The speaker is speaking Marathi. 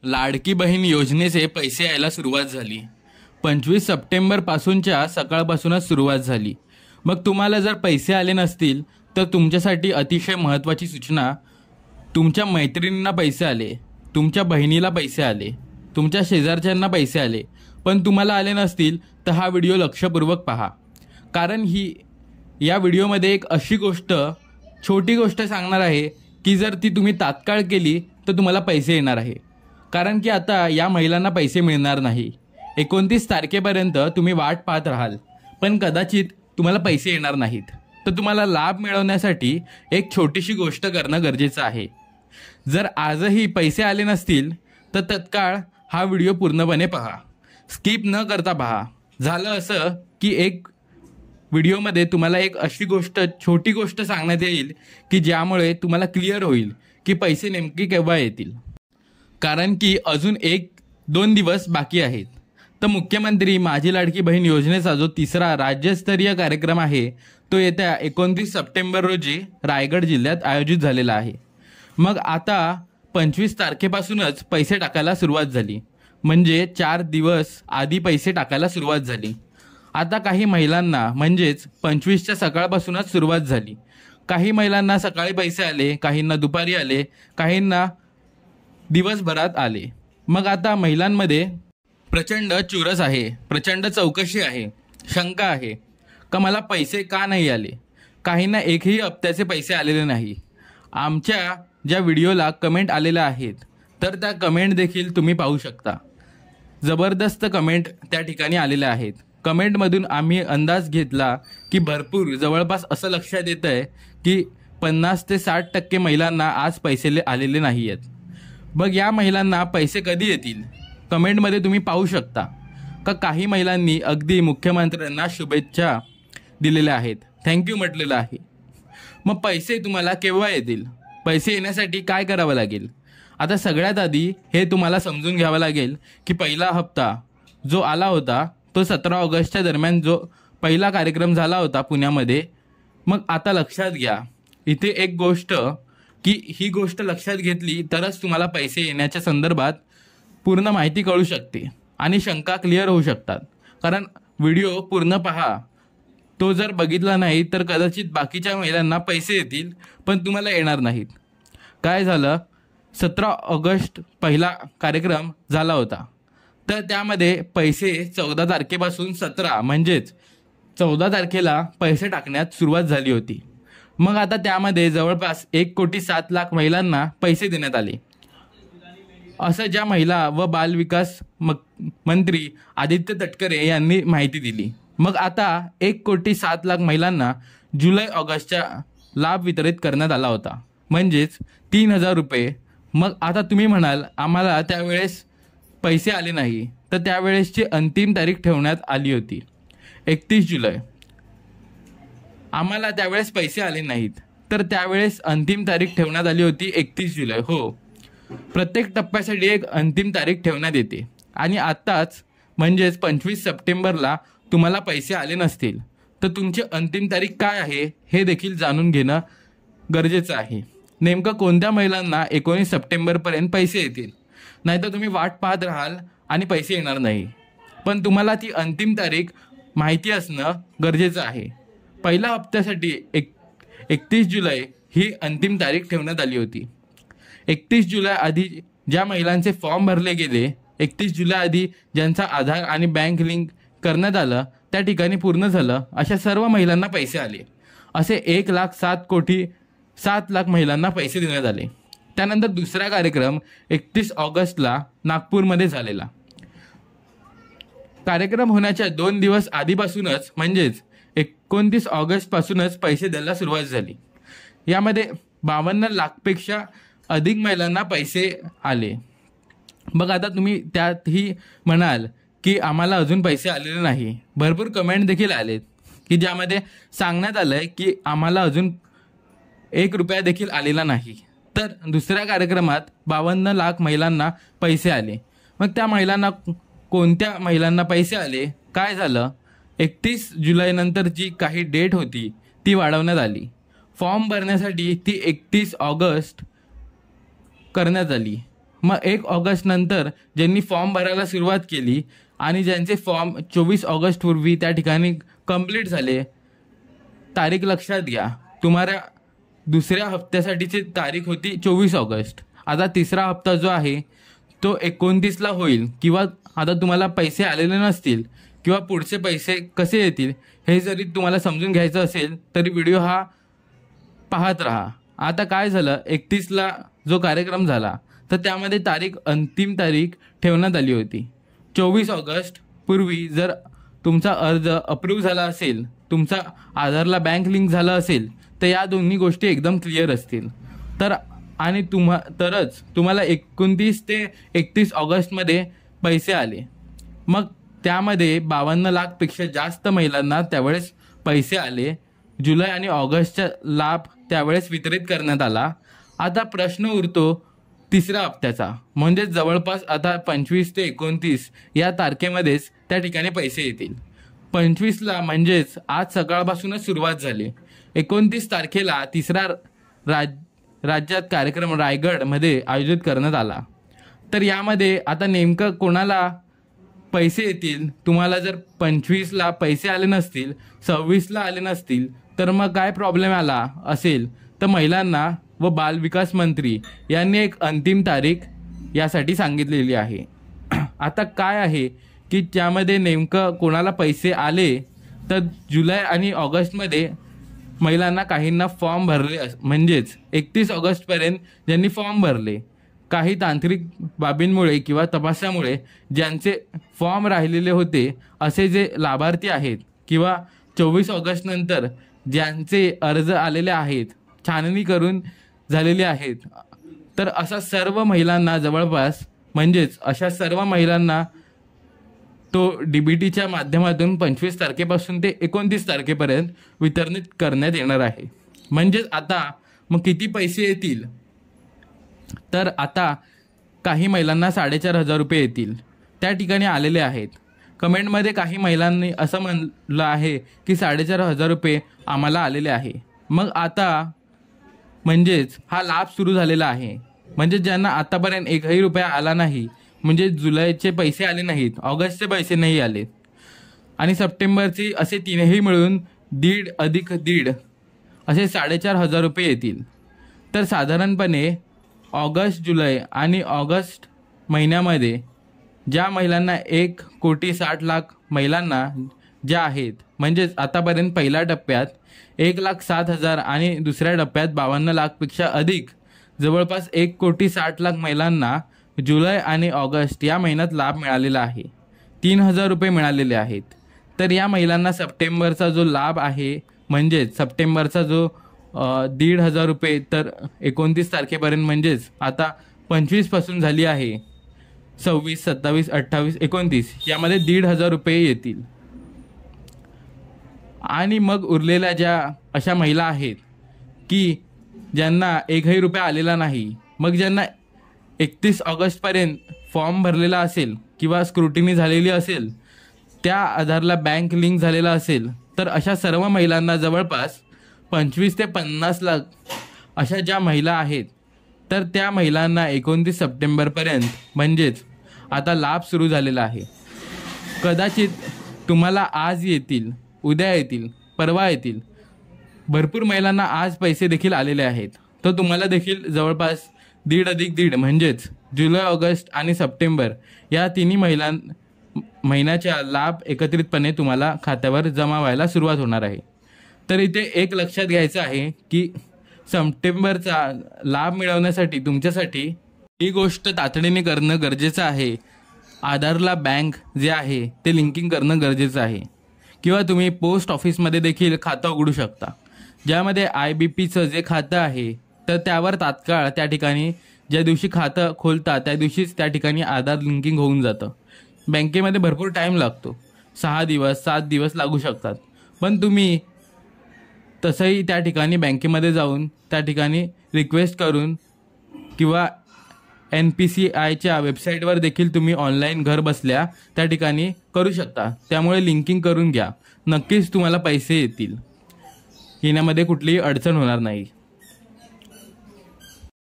लाडकी बहीण योजनेचे पैसे यायला सुरुवात झाली। 25 सप्टेंबरपासूनच्या सकाळपासूनच सुरुवात झाली। मग तुम्हाला जर पैसे आले नसतील तर तुमच्यासाठी अतिशय महत्त्वाची सूचना, तुमच्या मैत्रिणींना पैसे आले, तुमच्या बहिणीला पैसे आले, तुमच्या शेजारच्यांना पैसे आले, पण तुम्हाला आले नसतील तर हा व्हिडिओ लक्षपूर्वक पहा। कारण या व्हिडिओमध्ये एक अशी छोटी गोष्ट सांगणार आहे की जर ती तुम्ही तात्काळ केली तर तुम्हाला पैसे येणार आहे। कारण की आता या महिलांना पैसे मिळणार नाही। 29 तारखेपर्यंत तुम्ही वाट पाहत राहाल, पण कदाचित तुम्हाला पैसे येणार नाहीत। तर तुम्हाला लाभ मिळवण्यासाठी एक छोटीशी गोष्ट करणं गरजेचं आहे। जर आजही पैसे आले नसतील तर तत्काळ हा व्हिडिओ पूर्णपणे पहा, स्किप न करता पहा। झालं असं की एक व्हिडिओमध्ये तुम्हाला एक अशी छोटी गोष्ट सांगण्यात येईल की ज्यामुळे तुम्हाला क्लिअर होईल की पैसे नेमके केव्हा येतील। कारण की अजून 1-2 दिवस बाकी आहेत। तर मुख्यमंत्री माझी लाडकी बहीण योजनेचा जो तिसरा राज्यस्तरीय कार्यक्रम आहे तो येत्या 29 सप्टेंबर रोजी रायगड जिल्ह्यात आयोजित झालेला आहे। मग आता 25 तारखेपासूनच पैसे टाकायला सुरुवात झाली, म्हणजे 4 दिवस आधी पैसे टाकायला सुरुवात झाली। आता काही महिलांना म्हणजेच 25च्या सकाळपासूनच सुरुवात झाली। काही महिलांना सकाळी पैसे आले, काहींना दुपारी आले, काहींना दिवसभरात आले। मग आता महिलांमध्ये प्रचंड चुरस आहे, प्रचंड चौकशी आहे, शंका आहे का मला पैसे का नाही आले। काहींना एकही हप्त्याचे पैसे आलेले नाही। आमच्या ज्या व्हिडिओला कमेंट आलेल्या आहेत तर त्या कमेंट देखील तुम्ही पाहू शकता। जबरदस्त कमेंट त्या ठिकाणी आलेल्या आहेत। कमेंटमधून आम्ही अंदाज घेतला की भरपूर जवळपास असं लक्षात येतं आहे की 50 ते 60% महिलांना आज पैसे आलेले नाही आहेत। मग या महिलांना पैसे कधी येतील कमेंटमध्ये तुम्ही पाहू शकता का काही महिलांनी अगदी मुख्यमंत्र्यांना शुभेच्छा दिलेल्या आहेत, थँक्यू म्हटलेलं आहे। मग पैसे तुम्हाला केव्हा येतील, पैसे येण्यासाठी काय करावं लागेल। आता सगळ्यात आधी हे तुम्हाला समजून घ्यावं लागेल की पहिला हप्ता जो आला होता तो 17 ऑगस्टच्या दरम्यान जो पहिला कार्यक्रम झाला होता पुण्यामध्ये। मग आता लक्षात घ्या इथे एक गोष्ट की ही गोष्ट लक्षात घेतली तरच तुम्हाला पैसे येण्याच्या संदर्भात पूर्ण माहिती कळू शकते आणि शंका क्लिअर होऊ शकतात। कारण व्हिडिओ पूर्ण पहा, तो जर बघितला नाही तर कदाचित बाकीच्या महिलांना पैसे येतील पण तुम्हाला येणार नाहीत। काय झालं, 17 ऑगस्ट पहिला कार्यक्रम झाला होता, तर त्यामध्ये पैसे 14 तारखेपासून 17 म्हणजेच 14 तारखेला पैसे टाकण्यात सुरुवात झाली होती। मग आता त्यामध्ये जवळपास 1,07,00,000 महिलांना पैसे देण्यात आले, असं ज्या महिला व बालविकास मंत्री आदित्य तटकरे यांनी माहिती दिली। मग आता 1,07,00,000 महिलांना जुलै ऑगस्टचा लाभ वितरित करण्यात आला होता, म्हणजेच 3,000 रुपये। मग आता तुम्ही म्हणाल आम्हाला त्यावेळेस पैसे आले नाही, तर त्यावेळेसची अंतिम तारीख ठेवण्यात आली होती 31 जुलै। आम्हाला त्यावेळेस पैसे आले नाहीत तर त्यावेळेस अंतिम तारीख ठेवण्यात आली होती 31 जुलै। हो, प्रत्येक टप्प्यासाठी एक अंतिम तारीख ठेवण्यात येते आणि आत्ताच म्हणजेच 25 सप्टेंबरला तुम्हाला पैसे आले नसतील तर तुमची अंतिम तारीख काय आहे हे देखील जाणून घेणं गरजेचं आहे। नेमकं कोणत्या महिलांना 19 सप्टेंबरपर्यंत पैसे येतील, नाहीतर तुम्ही वाट पाहत राहाल आणि पैसे येणार नाही। पण तुम्हाला ती अंतिम तारीख माहिती असणं गरजेचं आहे। पहिल्या हप्त्यासाठी 31 जुलै ही अंतिम तारीख ठेवण्यात आली होती। 31 जुलै आधी ज्या महिलांचे फॉर्म भरले गेले, 31 जुलै आधी ज्यांचा आधार आणि बँक लिंक करण्यात आलं त्या ठिकाणी पूर्ण झालं, अशा सर्व महिलांना पैसे आले। असे 1,07,00,000 महिलांना पैसे देण्यात आले। त्यानंतर दुसरा कार्यक्रम 31 ऑगस्टला नागपूरमध्ये झालेला। कार्यक्रम होण्याच्या 2 दिवस आधीपासूनच म्हणजेच 29 ऑगस्टपासूनच पैसे द्यायला सुरुवात झाली। यामध्ये 52 लाखपेक्षा अधिक महिलांना पैसे आले। मग आता तुम्ही त्यातही म्हणाल की आम्हाला अजून पैसे आलेले नाही। भरपूर कमेंट देखील आलेत की ज्यामध्ये सांगण्यात आलं आहे की आम्हाला अजून 1 रुपया देखील आलेला नाही। तर दुसऱ्या कार्यक्रमात 52 लाख महिलांना पैसे आले। मग त्या महिलांना कोणत्या महिलांना पैसे आले, काय झालं, 31 जुलैनंतर जी काही डेट होती ती वाढवण्यात आली। फॉर्म भरण्यासाठी ती 31 ऑगस्ट करण्यात आली, मग 1 ऑगस्ट नंतर ज्यांनी फॉर्म भरायला सुरुवात केली आणि ज्यांचे फॉर्म 24 ऑगस्टपूर्वी त्या ठिकाणी कंप्लीट झाले, तारीख लक्षात घ्या, तुम्हाला दुसऱ्या हप्त्यासाठीची तारीख होती 24 ऑगस्ट. आता तिसरा हप्ता जो आहे तो 29ला होईल. किंवा आता तुम्हाला पैसे आलेले नसतील किंवा पुढचे पैसे कसे येतील हे जरी तुम्हाला समजून घ्यायचं असेल तरी व्हिडिओ हा पाहत राहा. आता काय झालं, 31ला जो कार्यक्रम झाला तर त्यामध्ये अंतिम तारीख ठेवण्यात आली होती 24 ऑगस्ट पूर्वी. जर तुमचा अर्ज अप्रूव्ह झाला असेल, तुमचा आधारला बँक लिंक झालं असेल तर या दोन्ही गोष्टी एकदम क्लिअर असतील आणि तरच तुम्हाला 29 ते 31 ऑगस्टमध्ये पैसे आले. मग त्यामध्ये 52 लाखपेक्षा जास्त महिलांना त्यावेळेस पैसे आले. जुलै आणि ऑगस्टचा लाभ त्यावेळेस वितरित करण्यात आला. आता प्रश्न उरतो तिसऱ्या हप्त्याचा, म्हणजे जवळपास आता 25 ते 29 या तारखेमध्येच त्या ठिकाणी पैसे येतील. 25ला म्हणजेच आज सकाळपासूनच सुरुवात झाली. 29 तारखेला तिसरा राज्यात कार्यक्रम रायगडमध्ये आयोजित करण्यात आला. तर यामध्ये आता नेमकं कोणाला पैसे येतील, तुम्हाला जर 25ला पैसे आले नसतील, 26ला आले नसतील तर मग काय प्रॉब्लेम आला असेल तर महिलांना व बालविकास मंत्री यांनी एक अंतिम तारीख यासाठी सांगितलेली आहे. आता काय आहे की त्यामध्ये नेमकं कोणाला पैसे आले तर जुलै आणि ऑगस्टमध्ये महिलांना काहींना फॉर्म भरले, म्हणजेच 31 ऑगस्टपर्यंत ज्यांनी फॉर्म भरले, काही तांत्रिक बाबींमुळे किंवा तपासामुळे ज्यांचे फॉर्म राहिलेले होते असे जे लाभार्थी आहेत किंवा 24 ऑगस्ट नंतर ज्यांचे अर्ज आलेले आहेत, छाननी करून झालेले आहेत, तर अशा सर्व महिलांना जवळपास म्हणजेच अशा सर्व महिलांना तो DBTच्या माध्यमातून 25 तारखेपासून ते 29 तारखेपर्यंत वितरित करण्यात येणार आहे. म्हणजेच आता मग किती पैसे येतील, तर आता काही महिलांना 4,500 रुपये येतील, त्या ठिकाणी आलेले आहेत. कमेंटमध्ये काही महिलांनी असं म्हणलं आहे की 4,500 रुपये आम्हाला आलेले आहे. मग आता म्हणजेच हा लाभ सुरू झालेला आहे. म्हणजे ज्यांना आतापर्यंत 1ही रुपया आला नाही, म्हणजे जुलैचे पैसे आले नाहीत, ऑगस्टचे पैसे नाही आले आणि सप्टेंबरचे असे तीनही मिळून 1.5 अधिक 1.5 असे 4,500 रुपये येतील. तर साधारणपणे ऑगस्ट, जुलै आणि ऑगस्ट महिन्यामध्ये ज्या महिलांना 1,60,00,000 महिलांना ज्या आहेत, म्हणजेच आतापर्यंत पहिल्या टप्प्यात 1,07,000 आणि दुसऱ्या टप्प्यात 52 लाखपेक्षा अधिक जवळपास 1,60,00,000 महिलांना जुलै आणि ऑगस्ट या महिन्यात लाभ मिळालेला आहे. 3,000 रुपये मिळालेले आहेत. तर या महिलांना सप्टेंबरचा जो लाभ आहे, म्हणजेच सप्टेंबरचा जो 1,500 रुपये तर 29 तारखेपर्यंत, म्हणजेच आता 25 पासून झाली आहे, 26, 27, 28, 29 यामध्ये 1,500 रुपये येतील. आणि मग उरलेल्या ज्या अशा महिला आहेत की ज्यांना 1ही रुपया आलेला नाही, मग ज्यांना 31 ऑगस्टपर्यंत फॉर्म भरलेला असेल किंवा स्क्रुटिनी झालेली असेल, त्या आधारला बँक लिंक झालेला असेल, तर अशा सर्व महिलांना जवळपास 25 ते 50 लाख अशा ज्या महिला आहेत, तर त्या महिलांना 29 सप्टेंबरपर्यंत म्हणजेच आता लाभ सुरू झालेला आहे. कदाचित तुम्हाला आज येतील, उद्या येतील, परवा येतील. भरपूर महिलांना आज पैसे देखील आलेले आहेत. तर तुम्हाला देखील जवळपास 1.5 अधिक 1.5 म्हणजेच जुलै, ऑगस्ट आणि सप्टेंबर या तिन्ही महिन्याच्या लाभ एकत्रितपणे तुम्हाला खात्यावर जमा व्हायला सुरुवात होणार आहे. तर इथे एक लक्षात घ्यायचं आहे की सप्टेंबरचा लाभ मिळवण्यासाठी तुमच्यासाठी ही गोष्ट तातडीने करणं गरजेचं आहे. आधारला बँक जे आहे ते लिंकिंग करणं गरजेचं आहे. किंवा तुम्ही पोस्ट ऑफिसमध्ये देखील खातं उघडू शकता, ज्यामध्ये IBPचं जे खातं आहे तर त्यावर तात्काळ त्या ठिकाणी ज्या दिवशी खातं खोलता त्या दिवशीच त्या ठिकाणी आधार लिंकिंग होऊन जातं. बँकेमध्ये भरपूर टाईम लागतो, 6 दिवस 7 दिवस लागू शकतात. पण तुम्ही तसंही त्या ठिकाणी बँकेमध्ये जाऊन त्या ठिकाणी रिक्वेस्ट करून किंवा NPCIच्या वेबसाईटवर देखील तुम्ही ऑनलाईन घर बसल्या त्या ठिकाणी करू शकता. त्यामुळे लिंकिंग करून घ्या, नक्कीच तुम्हाला पैसे येतील, येण्यामध्ये कुठलीही अडचण होणार नाही.